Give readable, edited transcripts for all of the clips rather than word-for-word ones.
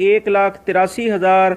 1,83,000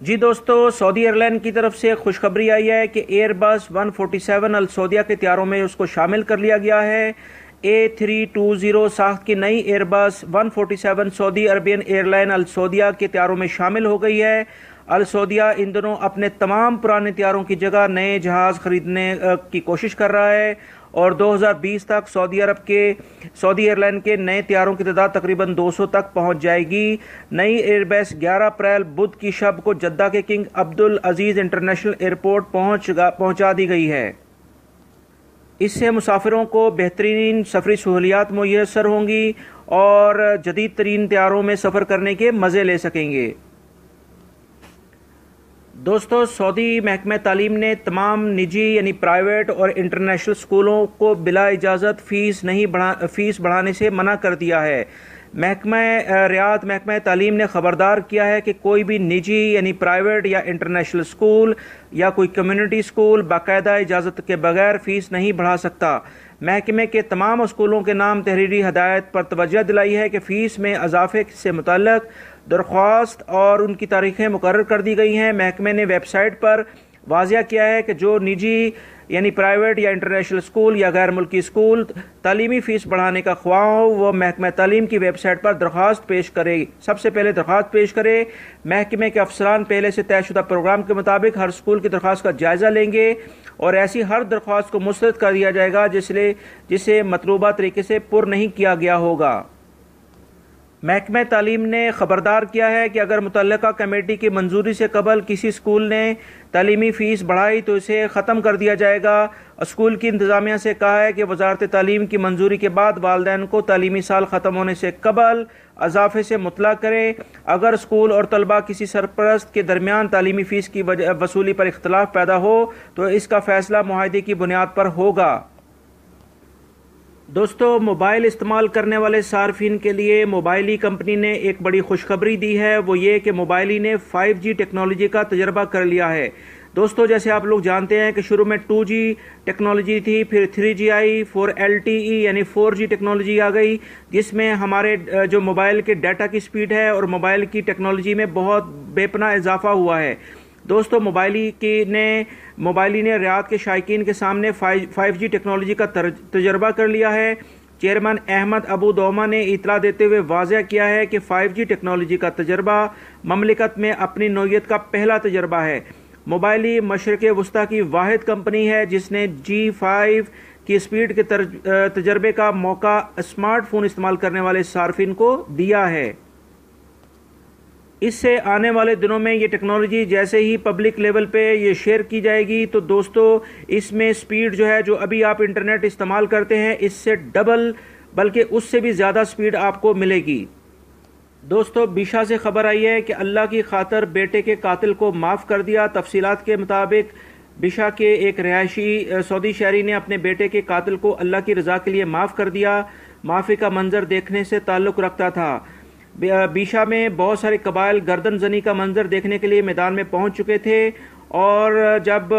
جی دوستو، سعودی ایئرلائن کی طرف سے خوشخبری آئی ہے کہ ایئر بس 147 السعودیہ کے طیاروں میں اس کو شامل کر لیا گیا ہے۔ A320 ساخت کی نئی ایئر بس 147 سعودی عربین ایئر لائن السعودیہ کے طیاروں میں شامل ہو گئی ہے۔ السعودیہ ان دنوں اپنے تمام پرانے طیاروں کی جگہ نئے جہاز خریدنے کی کوشش کر رہا ہے اور 2020 تک سعودی ایئر لائن کے نئے طیاروں کی تعداد تقریباً 200 تک پہنچ جائے گی۔ نئی ایئر بس 11 اپریل بدھ کی شب کو جدہ کے کنگ عبدالعزیز انٹرنیشنل ایئرپورٹ پہنچا دی گئی ہے۔ اس سے مسافروں کو بہترین سفری سہولیات میسر ہوں گی اور جدید ترین طیاروں میں سفر کرنے کے مزے لے سکیں گے۔ دوستو، سعودی محکمہ تعلیم نے تمام نجی یعنی پرائیویٹ اور انٹرنیشنل اسکولوں کو بلا اجازت فیس بڑھانے سے منع کر دیا ہے۔ محکمہ تعلیم نے خبردار کیا ہے کہ کوئی بھی نجی یعنی پرائیویٹ یا انٹرنیشنل اسکول یا کوئی کمیونٹی اسکول باقاعدہ اجازت کے بغیر فیس نہیں بڑھا سکتا۔ محکمے کے تمام اسکولوں کے نام تحریری ہدایت پر توجہ دلائی ہے کہ فیس میں اضافے سے متعلق درخواست اور ان کی تاریخیں مقرر کر دی گئی ہیں۔ محکمے نے ویب سائٹ پر واضح کیا ہے کہ جو نجی یعنی پرائیویٹ یا انٹرنیشنل اسکول یا غیر ملکی اسکول تعلیمی فیس بڑھانے کا خواہاں ہو وہ محکمہ تعلیم کی ویب سائٹ پر درخواست پیش کرے۔ سب سے پہلے درخواست پیش کرے۔ محکمے کے افسران پہلے سے طے شدہ پروگرام کے مطابق ہر اسکول کی درخواست کا جائزہ لیں گے اور ایسی ہر درخواست کو مسترد کر دیا جائے گا جسے مطلوبہ طریقے سے پر نہیں کیا گیا ہوگا۔ محکمہ تعلیم نے خبردار کیا ہے کہ اگر متعلقہ کمیٹی کی منظوری سے قبل کسی اسکول نے تعلیمی فیس بڑھائی تو اسے ختم کر دیا جائے گا۔ اسکول کی انتظامیہ سے کہا ہے کہ وزارت تعلیم کی منظوری کے بعد والدین کو تعلیمی سال ختم ہونے سے قبل اضافے سے مطلع کرے۔ اگر اسکول اور طلبہ کسی سرپرست کے درمیان تعلیمی فیس کی وصولی پر اختلاف پیدا ہو تو اس کا فیصلہ معاہدے کی بنیاد پر ہوگا۔ دوستو، موبائل استعمال کرنے والے صارفین کے لیے موبائلی کمپنی نے ایک بڑی خوشخبری دی ہے، وہ یہ کہ موبائلی نے 5G ٹیکنالوجی کا تجربہ کر لیا ہے۔ دوستو، جیسے آپ لوگ جانتے ہیں کہ شروع میں 2G ٹیکنالوجی تھی، پھر 3G آئی، 4LTE یعنی 4G ٹیکنالوجی آ گئی، جس میں ہمارے جو موبائل کے ڈیٹا کی سپیڈ ہے اور موبائل کی ٹیکنالوجی میں بہت بے پناہ اضافہ ہوا ہے۔ دوستو، موبائلی نے ریاض کے شائقین کے سامنے 5G ٹیکنالوجی کا تجربہ کر لیا ہے۔ چیئرمین احمد ابو دوما نے اطلاع دیتے ہوئے واضح کیا ہے کہ 5G ٹیکنالوجی کا تجربہ مملکت میں اپنی نوعیت کا پہلا تجربہ ہے۔ موبائلی مشرق وسطیٰ کی واحد کمپنی ہے جس نے G5 کی سپیڈ کے تجربے کا موقع اسمارٹ فون استعمال کرنے والے صارفین کو دیا ہے۔ اس سے آنے والے دنوں میں یہ ٹیکنالوجی جیسے ہی پبلک لیول پہ یہ شیئر کی جائے گی تو دوستو اس میں سپیڈ جو ابھی آپ انٹرنیٹ استعمال کرتے ہیں اس سے ڈبل بلکہ اس سے بھی زیادہ سپیڈ آپ کو ملے گی۔ دوستو، بیشا سے خبر آئی ہے کہ اللہ کی خاطر بیٹے کے قاتل کو معاف کر دیا۔ تفصیلات کے مطابق بیشا کے ایک رہائشی سعودی شہری نے اپنے بیٹے کے قاتل کو اللہ کی رضا کے لیے معاف کر دیا۔ معافی کا منظر دیکھنے سے تعلق رکھتا تھا۔ بیشا میں بہت سارے قبائل گردن زنی کا منظر دیکھنے کے لیے میدان میں پہنچ چکے تھے اور جب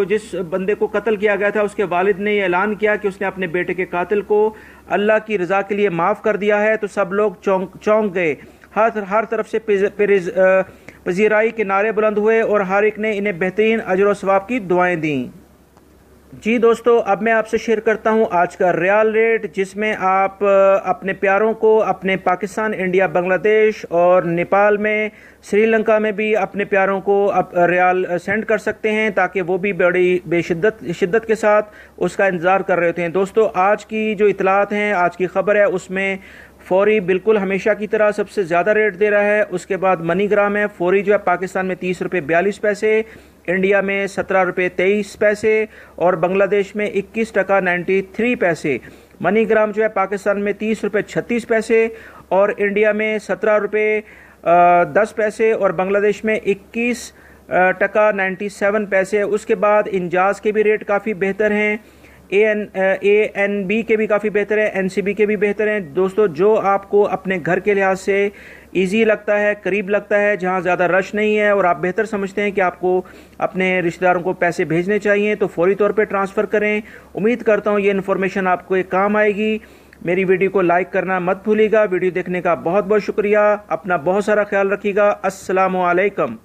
جس بندے کو قتل کیا گیا تھا اس کے والد نے یہ اعلان کیا کہ اس نے اپنے بیٹے کے قاتل کو اللہ کی رضا کے لیے معاف کر دیا ہے تو سب لوگ چونک گئے۔ ہر طرف سے پذیرائی کے نعرے بلند ہوئے اور ہر ایک نے انہیں بہترین اجر و ثواب کی دعائیں دیں۔ جی دوستو، اب میں آپ سے شیئر کرتا ہوں آج کا ریال ریٹ، جس میں آپ اپنے پیاروں کو اپنے پاکستان، انڈیا، بنگلہ دیش اور نیپال میں، سری لنکا میں بھی اپنے پیاروں کو ریال سینڈ کر سکتے ہیں تاکہ وہ بھی بڑی بے شدت کے ساتھ اس کا انتظار کر رہے ہوتے ہیں۔ دوستو، آج کی جو اطلاعات ہیں، آج کی خبر ہے، اس میں فوری بالکل ہمیشہ کی طرح سب سے زیادہ ریٹ دے رہا ہے۔ اس کے بعد منی گرام ہے۔ فوری جو ہے پاکستان میں 30 روپے 42 پیسے، انڈیا میں 17 روپے 23 پیسے اور بنگلہ دیش میں 21 ٹکا 93 پیسے۔ منی گرام جو ہے پاکستان میں 30 روپے 36 پیسے اور انڈیا میں 17 روپے 10 پیسے اور بنگلہ دیش میں 21 ٹکا 97 پیسے۔ اس کے بعد انجاز کے بھی ریٹ کافی بہتر ہیں، این بی کے بھی کافی بہتر ہیں، این سی بی کے بھی بہتر ہیں۔ دوستو، جو آپ کو اپنے گھر کے لحاظ سے ایزی لگتا ہے، قریب لگتا ہے، جہاں زیادہ رش نہیں ہے اور آپ بہتر سمجھتے ہیں کہ آپ کو اپنے رشتہ داروں کو پیسے بھیجنے چاہیے تو فوری طور پہ ٹرانسفر کریں۔ امید کرتا ہوں یہ انفارمیشن آپ کو ایک کام آئے گی۔ میری ویڈیو کو لائک کرنا مت بھولیے گا۔ ویڈیو دیکھنے کا بہت بہت شکریہ۔ اپنا بہت سارا خیال رکھیے گا۔ السلام علیکم۔